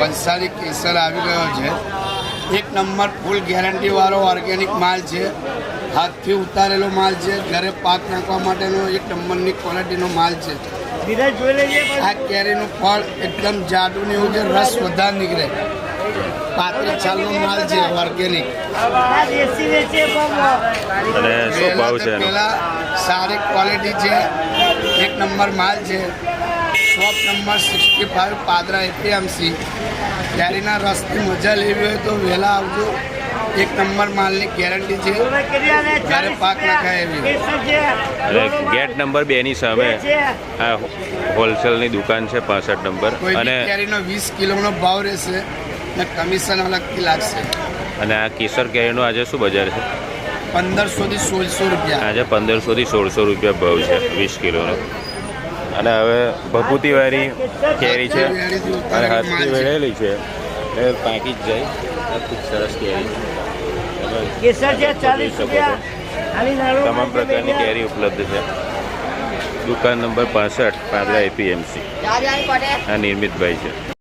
વલસાડી કેસર આવી ગયો છે. એક નંબર ફૂલ ગેરંટીવાળો ઓર્ગેનિક માલ છે. હાથથી ઉતારેલો માલ છે. ઘરે પાક નાખવા માટેનો એક નંબરની ક્વોલિટીનો માલ છે. આ કેરીનું ફળ એકદમ જાડું ને એવું છે, રસ વધારે નીકળે. 35 સાલનો માલ છે ઓર્ગેનિક. અને શું ભાવ છે એનો? પેલા સારી ક્વોલિટી છે, એક નંબર માલ છે. Shop number 65 Padra APMC. કેરીના રસની મજા લેવી હોય તો વહેલા આવજો. એક નંબર માલની ગેરંટી છે, જ્યારે પાક નખાય એવી. અને ગેટ નંબર 2 ની સામે આ હોલસેલની દુકાન છે 65 નંબર. અને કેરીનો 20 કિલોનો ભાવ રહેશે ને કમિશન અલગથી લાગશે. અને આ કેસર કેરીનો આજે શું બજાર છે? 1500 થી 1600 રૂપિયા. આજે 1500 થી 1600 રૂપિયા ભાવ છે 20 કિલોનો. અને હવે ભભૂતિવાળી કેરી છે અને હાથથી વેળેલી છે, એ પાકી જ જાય. ખૂબ સરસ કેરી. તમામ પ્રકારની કેરી ઉપલબ્ધ છે. દુકાન નંબર 65 પાદરા એપીએમસી. આ નિર્મિતભાઈ છે.